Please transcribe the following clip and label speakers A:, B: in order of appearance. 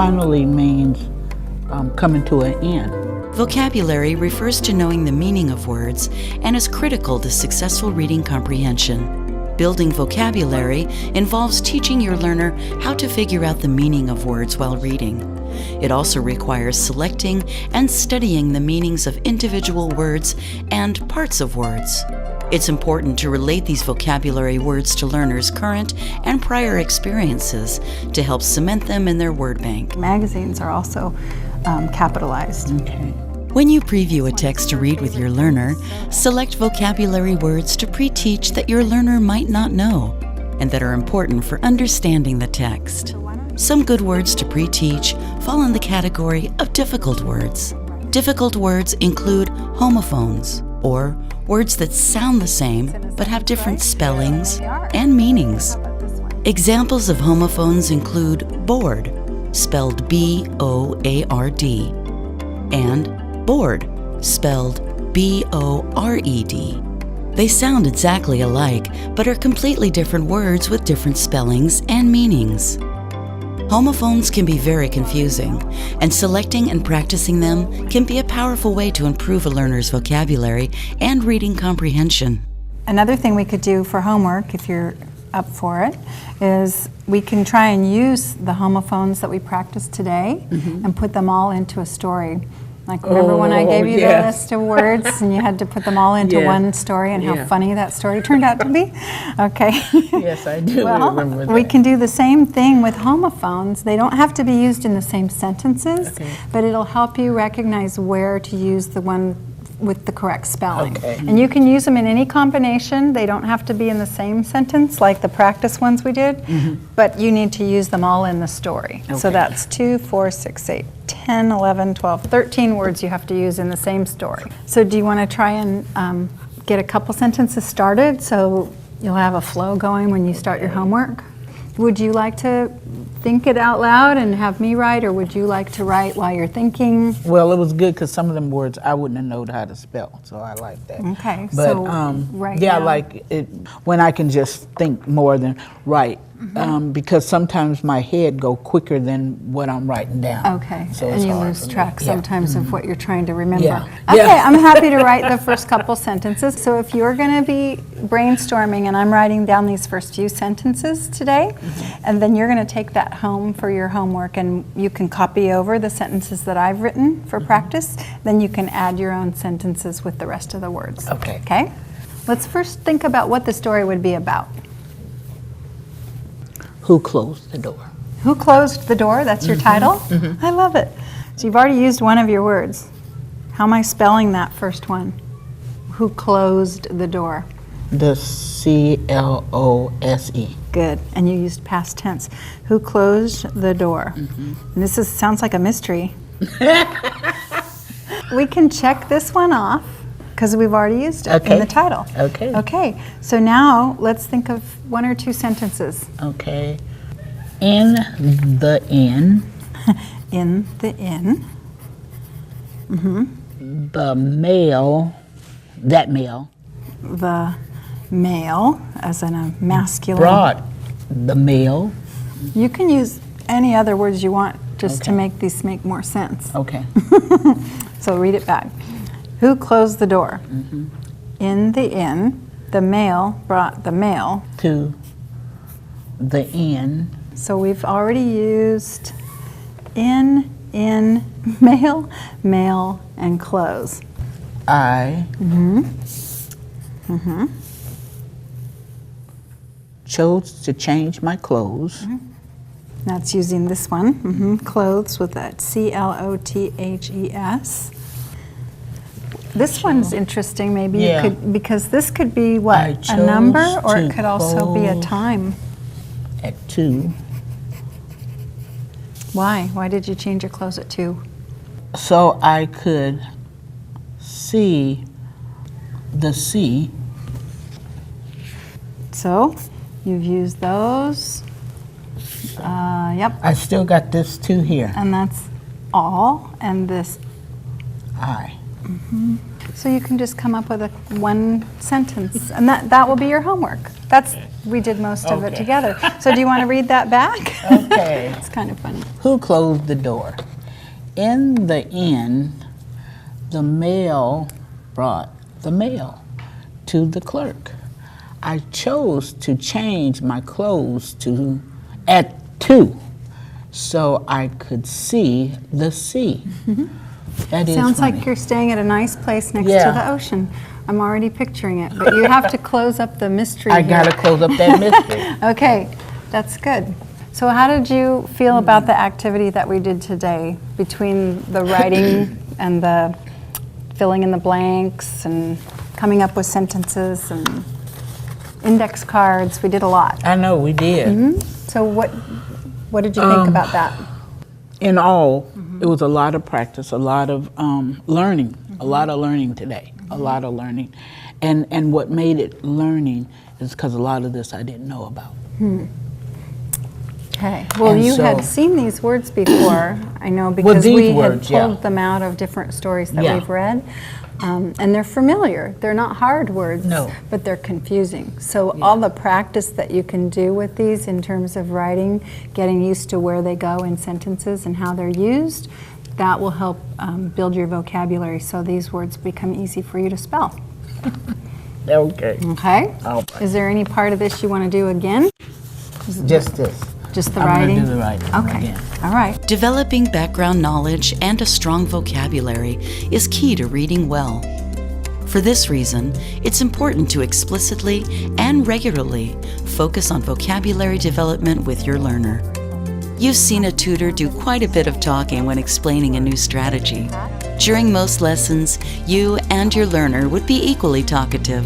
A: finally means coming to an end.
B: Vocabulary refers to knowing the meaning of words and is critical to successful reading comprehension. Building vocabulary involves teaching your learner how to figure out the meaning of words while reading. It also requires selecting and studying the meanings of individual words and parts of words. It's important to relate these vocabulary words to learners' current and prior experiences to help cement them in their word bank.
C: Magazines are also capitalized.
A: Okay.
B: When you preview a text to read with your learner, select vocabulary words to pre-teach that your learner might not know and that are important for understanding the text. Some good words to pre-teach fall in the category of difficult words. Difficult words include homophones, or words that sound the same but have different spellings and meanings. Examples of homophones include board, spelled B-O-A-R-D, and bored, spelled B-O-R-E-D. They sound exactly alike, but are completely different words with different spellings and meanings. Homophones can be very confusing, and selecting and practicing them can be a powerful way to improve a learner's vocabulary and reading comprehension.
C: Another thing we could do for homework, if you're up for it, is we can try and use the homophones that we practiced today and put them all into a story. Like, remember when I gave you the list of words and you had to put them all into one story, and how funny that story turned out to be? Okay.
A: Yes, I do remember that.
C: We can do the same thing with homophones. They don't have to be used in the same sentences, but it'll help you recognize where to use the one with the correct spelling. And you can use them in any combination. They don't have to be in the same sentence like the practice ones we did, but you need to use them all in the story. So that's 2, 4, 6, 8, 10, 11, 12, 13 words you have to use in the same story. So do you want to try and get a couple sentences started so you'll have a flow going when you start your homework? Would you like to think it out loud and have me write, or would you like to write while you're thinking?
A: Well, it was good because some of them words I wouldn't have known how to spell, so I like that.
C: Okay,
A: but,
C: so right
A: yeah,
C: now.
A: like it when I can just think more than write, because sometimes my head go quicker than what I'm writing down.
C: Okay,
A: so
C: and
A: it's
C: you
A: hard
C: lose
A: for me.
C: track sometimes of what you're trying to remember.
A: Yeah.
C: Okay,
A: Yeah.
C: I'm happy to write the first couple sentences. So if you're going to be brainstorming and I'm writing down these first few sentences today, and then you're going to take that home for your homework, and you can copy over the sentences that I've written for practice, then you can add your own sentences with the rest of the words.
A: Okay.
C: Okay? Let's first think about what the story would be about.
A: Who closed the door?
C: Who closed the door? That's your title? I love it. So you've already used one of your words. How am I spelling that first one? Who closed the door?
A: The C-L-O-S-E.
C: Good. And you used past tense. Who closed the door? And this sounds like a mystery. We can check this one off because we've already used it in the title.
A: Okay.
C: Okay. So now let's think of one or two sentences.
A: Okay. In the inn.
C: In the inn.
A: The male, that male,
C: The male, as in a masculine.
A: brought the mail.
C: You can use any other words you want just to make these make more sense.
A: Okay.
C: So read it back. Who closed the door? In the inn, the male brought the mail.
A: To the inn.
C: So we've already used in, male, male, and close.
A: I chose to change my clothes.
C: That's using this one, clothes with that C-L-O-T-H-E-S. This one's interesting, maybe you could, because this could be what, a number, or it could also be a time.
A: At 2.
C: Why? Why did you change your clothes at 2?
A: So I could see the sea.
C: So you've used those. Yep.
A: I still got this 2 here.
C: And that's all, and this.
A: I.
C: So you can just come up with one sentence, and that will be your homework. That's we did most of it
A: Okay.
C: together. So do you want to read that back?
A: Okay.
C: It's kind of funny.
A: Who closed the door? In the end, the mail brought the mail to the clerk. I chose to change my clothes at 2 so I could see the sea. That is
C: Sounds
A: funny.
C: like you're staying at a nice place next to
A: Yeah.
C: the ocean. I'm already picturing it, but you have to close up the mystery
A: I
C: here.
A: gotta close up that mystery.
C: Okay, that's good. So how did you feel about the activity that we did today between the writing and the filling in the blanks and coming up with sentences and index cards? We did a lot.
A: I know we did.
C: So what did you think about that?
A: In all, it was a lot of practice, a lot of learning, a lot of learning today, a lot of learning. And what made it learning is because a lot of this I didn't know about.
C: Okay. Well,
A: And
C: you had
A: so-
C: seen these words before, I know, because
A: these
C: we had
A: words, yeah.
C: pulled them out of different stories that
A: Yeah.
C: we've read. And they're familiar. They're not hard words,
A: No.
C: but they're confusing. So all the practice that you can do with these in terms of writing, getting used to where they go in sentences and how they're used, that will help build your vocabulary so these words become easy for you to spell.
A: Okay.
C: Okay?
A: All right.
C: Is there any part of this you want to do again?
A: Just this.
C: Just the
A: I'm gonna
C: writing?
A: do the writing
C: Okay.
A: again.
C: All right.
B: Developing background knowledge and a strong vocabulary is key to reading well. For this reason, it's important to explicitly and regularly focus on vocabulary development with your learner. You've seen a tutor do quite a bit of talking when explaining a new strategy. During most lessons, you and your learner would be equally talkative.